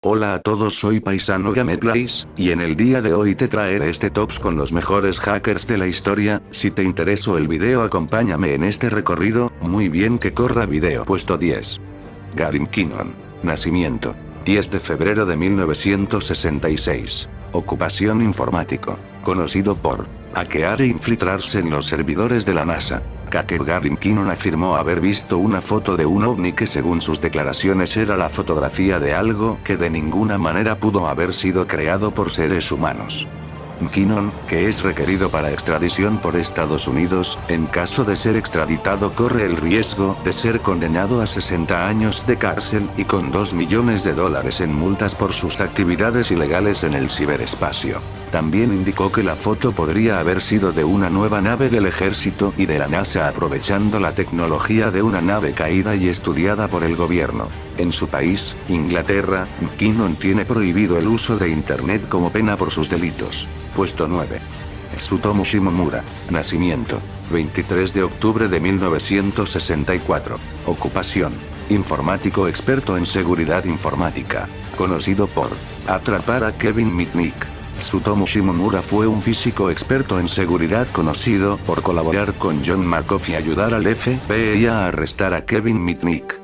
Hola a todos, soy Paisano Gameplays, y en el día de hoy te traeré este tops con los mejores hackers de la historia. Si te interesó el video, acompáñame en este recorrido. Muy bien, que corra video. Puesto 10. Gary McKinnon. Nacimiento: 10 de febrero de 1966. Ocupación: informático. Conocido por hackear e infiltrarse en los servidores de la NASA. Hacker Gary McKinnon afirmó haber visto una foto de un ovni que, según sus declaraciones, era la fotografía de algo que de ninguna manera pudo haber sido creado por seres humanos. McKinnon, que es requerido para extradición por Estados Unidos, en caso de ser extraditado corre el riesgo de ser condenado a 60 años de cárcel y con $2 millones en multas por sus actividades ilegales en el ciberespacio. También indicó que la foto podría haber sido de una nueva nave del ejército y de la NASA, aprovechando la tecnología de una nave caída y estudiada por el gobierno. En su país, Inglaterra, McKinnon tiene prohibido el uso de Internet como pena por sus delitos. Puesto 9. Tsutomu Shimomura. Nacimiento: 23 de octubre de 1964. Ocupación: informático experto en seguridad informática. Conocido por atrapar a Kevin Mitnick. Tsutomu Shimomura fue un físico experto en seguridad conocido por colaborar con John McAfee y ayudar al FBI a arrestar a Kevin Mitnick.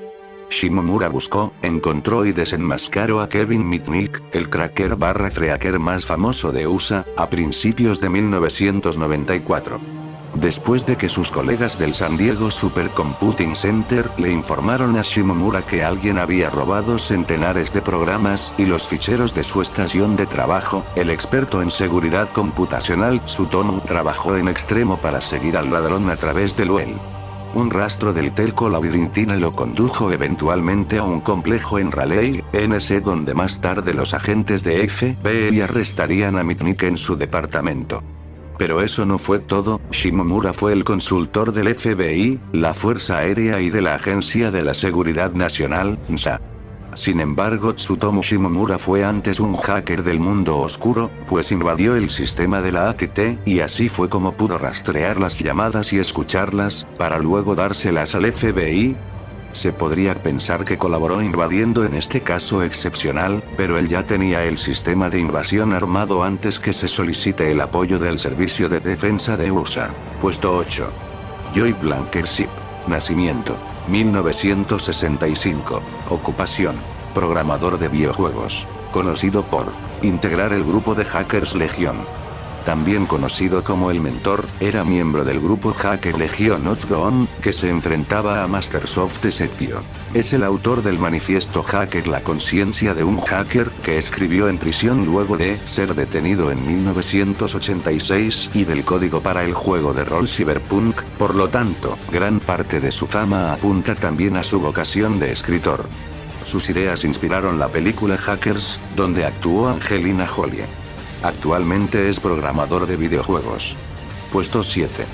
Shimomura buscó, encontró y desenmascaró a Kevin Mitnick, el cracker/freaker más famoso de USA, a principios de 1994. Después de que sus colegas del San Diego Supercomputing Center le informaron a Shimomura que alguien había robado centenares de programas y los ficheros de su estación de trabajo, el experto en seguridad computacional Tsutomu trabajó en extremo para seguir al ladrón a través del UEL. Un rastro del telco labirintina lo condujo eventualmente a un complejo en Raleigh, NC, donde más tarde los agentes de FBI arrestarían a Mitnick en su departamento. Pero eso no fue todo. Shimomura fue el consultor del FBI, la Fuerza Aérea y de la Agencia de la Seguridad Nacional, NSA. Sin embargo, Tsutomu Shimomura fue antes un hacker del mundo oscuro, pues invadió el sistema de la ATT, y así fue como pudo rastrear las llamadas y escucharlas, para luego dárselas al FBI. Se podría pensar que colaboró invadiendo en este caso excepcional, pero él ya tenía el sistema de invasión armado antes que se solicite el apoyo del Servicio de Defensa de USA. Puesto 8. Joy Blankenship. Nacimiento: 1965. Ocupación: programador de videojuegos. Conocido por integrar el grupo de hackers Legion. También conocido como el Mentor, era miembro del grupo hacker Legion of Doom, que se enfrentaba a Masters of Deception. Es el autor del manifiesto Hacker, la conciencia de un hacker, que escribió en prisión luego de ser detenido en 1986, y del código para el juego de rol Cyberpunk. Por lo tanto, gran parte de su fama apunta también a su vocación de escritor. Sus ideas inspiraron la película Hackers, donde actuó Angelina Jolie. Actualmente es programador de videojuegos. Puesto 7.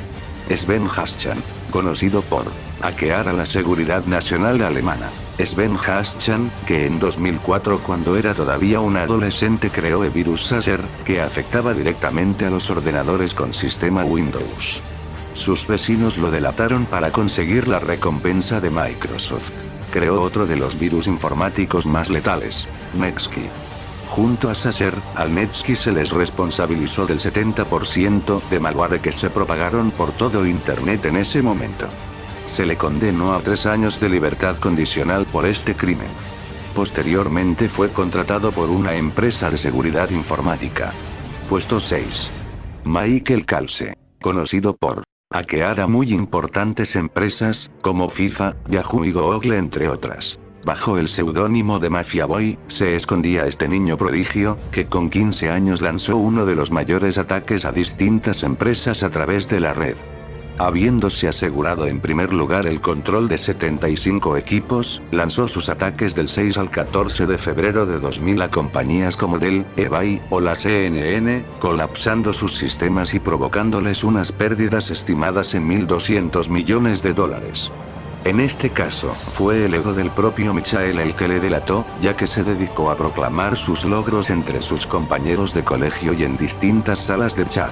Sven Haschan. Conocido por hackear a la seguridad nacional alemana. Sven Haschan, que en 2004, cuando era todavía un adolescente, creó el virus Saser, que afectaba directamente a los ordenadores con sistema Windows. Sus vecinos lo delataron para conseguir la recompensa de Microsoft. Creó otro de los virus informáticos más letales, Netsky. Junto a Saser, al Netsky se les responsabilizó del 70% de malware que se propagaron por todo Internet en ese momento. Se le condenó a 3 años de libertad condicional por este crimen. Posteriormente fue contratado por una empresa de seguridad informática. Puesto 6. Michael Kalse. Conocido por hackear a muy importantes empresas, como FIFA, Yahoo y Google, entre otras. Bajo el seudónimo de Mafia Boy, se escondía este niño prodigio, que con 15 años lanzó uno de los mayores ataques a distintas empresas a través de la red. Habiéndose asegurado en primer lugar el control de 75 equipos, lanzó sus ataques del 6 al 14 de febrero de 2000 a compañías como Dell, eBay o la CNN, colapsando sus sistemas y provocándoles unas pérdidas estimadas en $1.200 millones. En este caso, fue el ego del propio Michael el que le delató, ya que se dedicó a proclamar sus logros entre sus compañeros de colegio y en distintas salas de chat.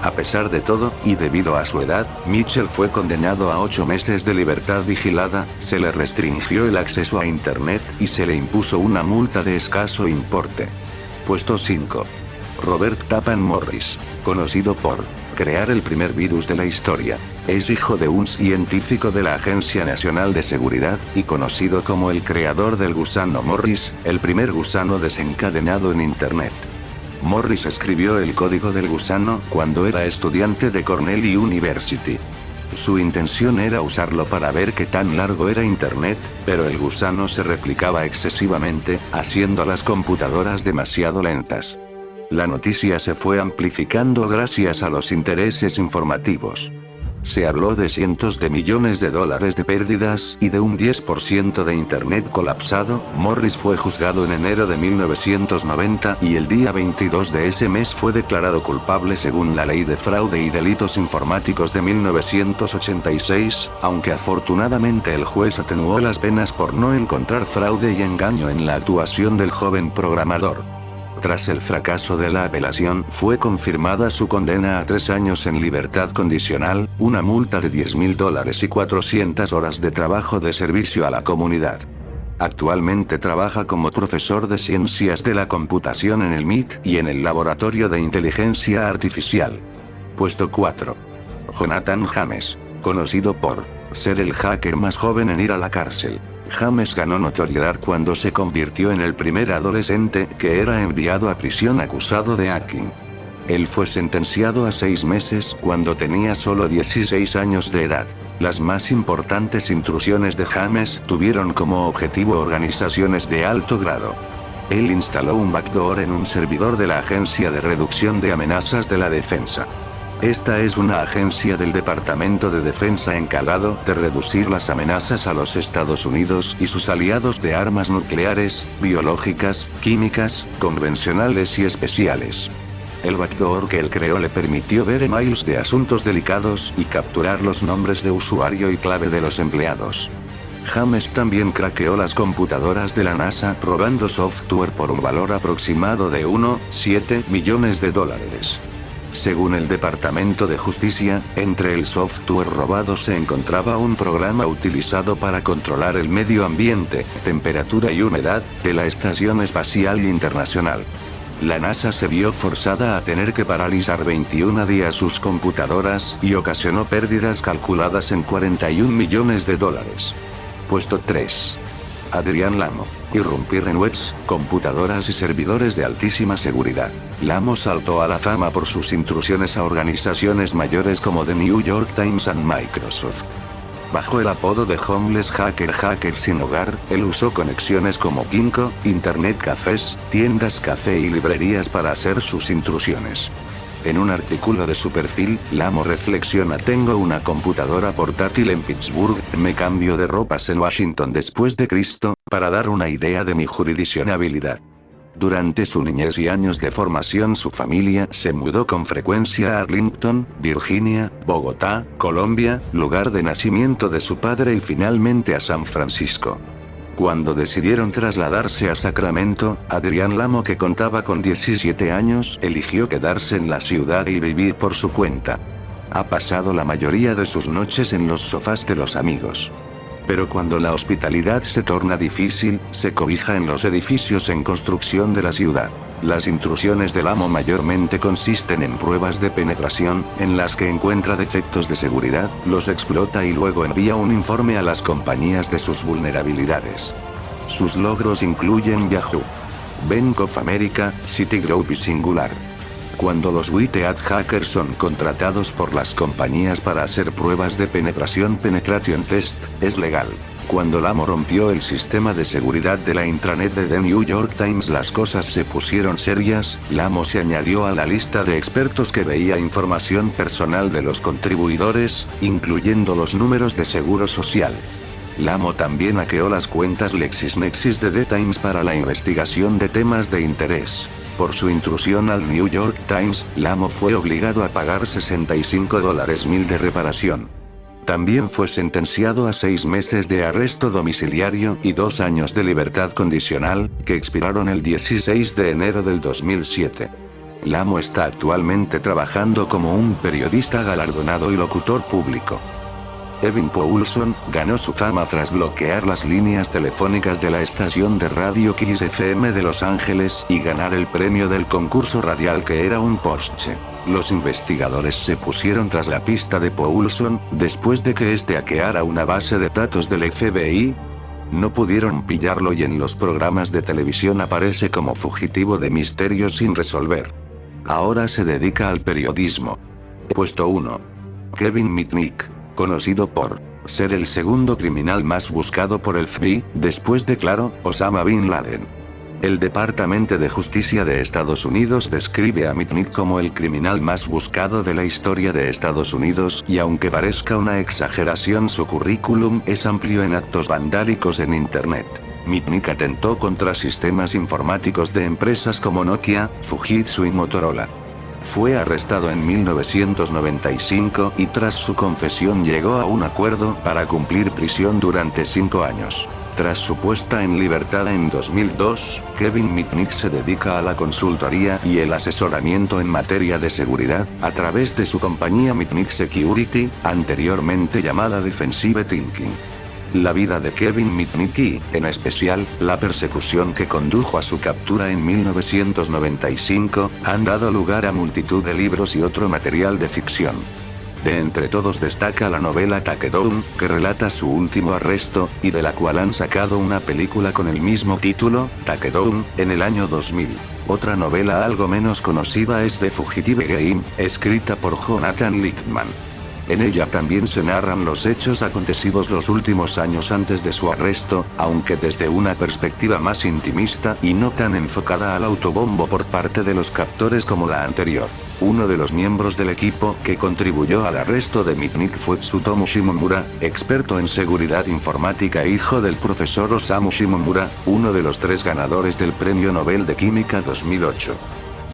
A pesar de todo, y debido a su edad, Mitchell fue condenado a 8 meses de libertad vigilada, se le restringió el acceso a Internet, y se le impuso una multa de escaso importe. Puesto 5. Robert Tappan Morris, conocido por crear el primer virus de la historia. Es hijo de un científico de la Agencia Nacional de Seguridad, y conocido como el creador del gusano Morris, el primer gusano desencadenado en Internet. Morris escribió el código del gusano cuando era estudiante de Cornell University. Su intención era usarlo para ver qué tan largo era Internet, pero el gusano se replicaba excesivamente, haciendo las computadoras demasiado lentas. La noticia se fue amplificando gracias a los intereses informativos. Se habló de cientos de millones de dólares de pérdidas y de un 10% de Internet colapsado. Morris fue juzgado en enero de 1990 y el día 22 de ese mes fue declarado culpable según la Ley de Fraude y Delitos Informáticos de 1986, aunque afortunadamente el juez atenuó las penas por no encontrar fraude y engaño en la actuación del joven programador. Tras el fracaso de la apelación, fue confirmada su condena a 3 años en libertad condicional, una multa de $10.000 y 400 horas de trabajo de servicio a la comunidad. Actualmente trabaja como profesor de ciencias de la computación en el MIT y en el Laboratorio de Inteligencia Artificial. Puesto 4. Jonathan James, conocido por ser el hacker más joven en ir a la cárcel. James ganó notoriedad cuando se convirtió en el primer adolescente que era enviado a prisión acusado de hacking. Él fue sentenciado a 6 meses cuando tenía solo 16 años de edad. Las más importantes intrusiones de James tuvieron como objetivo organizaciones de alto grado. Él instaló un backdoor en un servidor de la Agencia de Reducción de Amenazas de la Defensa. Esta es una agencia del Departamento de Defensa encargado de reducir las amenazas a los Estados Unidos y sus aliados de armas nucleares, biológicas, químicas, convencionales y especiales. El backdoor que él creó le permitió ver emails de asuntos delicados y capturar los nombres de usuario y clave de los empleados. James también craqueó las computadoras de la NASA robando software por un valor aproximado de $1,7 millones. Según el Departamento de Justicia, entre el software robado se encontraba un programa utilizado para controlar el medio ambiente, temperatura y humedad, de la Estación Espacial Internacional. La NASA se vio forzada a tener que paralizar 21 días sus computadoras, y ocasionó pérdidas calculadas en $41 millones. Puesto 3. Adrian Lamo. Irrumpir en webs, computadoras y servidores de altísima seguridad. Lamo saltó a la fama por sus intrusiones a organizaciones mayores como The New York Times y Microsoft. Bajo el apodo de Homeless Hacker sin hogar, él usó conexiones como Kinko, internet cafés, tiendas café y librerías para hacer sus intrusiones. En un artículo de su perfil, Lamo reflexiona: tengo una computadora portátil en Pittsburgh, me cambio de ropas en Washington después de Cristo, para dar una idea de mi jurisdiccionabilidad. Durante su niñez y años de formación su familia se mudó con frecuencia a Arlington, Virginia, Bogotá, Colombia, lugar de nacimiento de su padre y finalmente a San Francisco. Cuando decidieron trasladarse a Sacramento, Adrian Lamo, que contaba con 17 años, eligió quedarse en la ciudad y vivir por su cuenta. Ha pasado la mayoría de sus noches en los sofás de los amigos. Pero cuando la hospitalidad se torna difícil, se cobija en los edificios en construcción de la ciudad. Las intrusiones del Lamo mayormente consisten en pruebas de penetración, en las que encuentra defectos de seguridad, los explota y luego envía un informe a las compañías de sus vulnerabilidades. Sus logros incluyen Yahoo, Bank of America, Citigroup y Singular. Cuando los Whitehead hackers son contratados por las compañías para hacer pruebas de penetración penetration test, es legal. Cuando Lamo rompió el sistema de seguridad de la intranet de The New York Times, las cosas se pusieron serias. Lamo se añadió a la lista de expertos que veía información personal de los contribuidores, incluyendo los números de seguro social. Lamo también hackeó las cuentas LexisNexis de The Times para la investigación de temas de interés. Por su intrusión al New York Times, Lamo fue obligado a pagar $65.000 de reparación. También fue sentenciado a 6 meses de arresto domiciliario y 2 años de libertad condicional, que expiraron el 16 de enero del 2007. Lamo está actualmente trabajando como un periodista galardonado y locutor público. Kevin Poulson ganó su fama tras bloquear las líneas telefónicas de la estación de radio Kiss FM de Los Ángeles y ganar el premio del concurso radial que era un Porsche. Los investigadores se pusieron tras la pista de Poulson, después de que este hackeara una base de datos del FBI. No pudieron pillarlo y en los programas de televisión aparece como fugitivo de misterios sin resolver. Ahora se dedica al periodismo. Puesto 1. Kevin Mitnick. Conocido por ser el segundo criminal más buscado por el FBI, después de, claro, Osama Bin Laden. El Departamento de Justicia de Estados Unidos describe a Mitnick como el criminal más buscado de la historia de Estados Unidos y aunque parezca una exageración, su currículum es amplio en actos vandálicos en Internet. Mitnick atentó contra sistemas informáticos de empresas como Nokia, Fujitsu y Motorola. Fue arrestado en 1995 y tras su confesión llegó a un acuerdo para cumplir prisión durante 5 años. Tras su puesta en libertad en 2002, Kevin Mitnick se dedica a la consultoría y el asesoramiento en materia de seguridad, a través de su compañía Mitnick Security, anteriormente llamada Defensive Thinking. La vida de Kevin Mitnick y, en especial, la persecución que condujo a su captura en 1995, han dado lugar a multitud de libros y otro material de ficción. De entre todos destaca la novela Takedown, que relata su último arresto, y de la cual han sacado una película con el mismo título, Takedown, en el año 2000. Otra novela algo menos conocida es The Fugitive Game, escrita por Jonathan Lichtman. En ella también se narran los hechos acontecidos los últimos años antes de su arresto, aunque desde una perspectiva más intimista y no tan enfocada al autobombo por parte de los captores como la anterior. Uno de los miembros del equipo que contribuyó al arresto de Mitnick fue Tsutomu Shimomura, experto en seguridad informática e hijo del profesor Osamu Shimomura, uno de los 3 ganadores del Premio Nobel de Química 2008.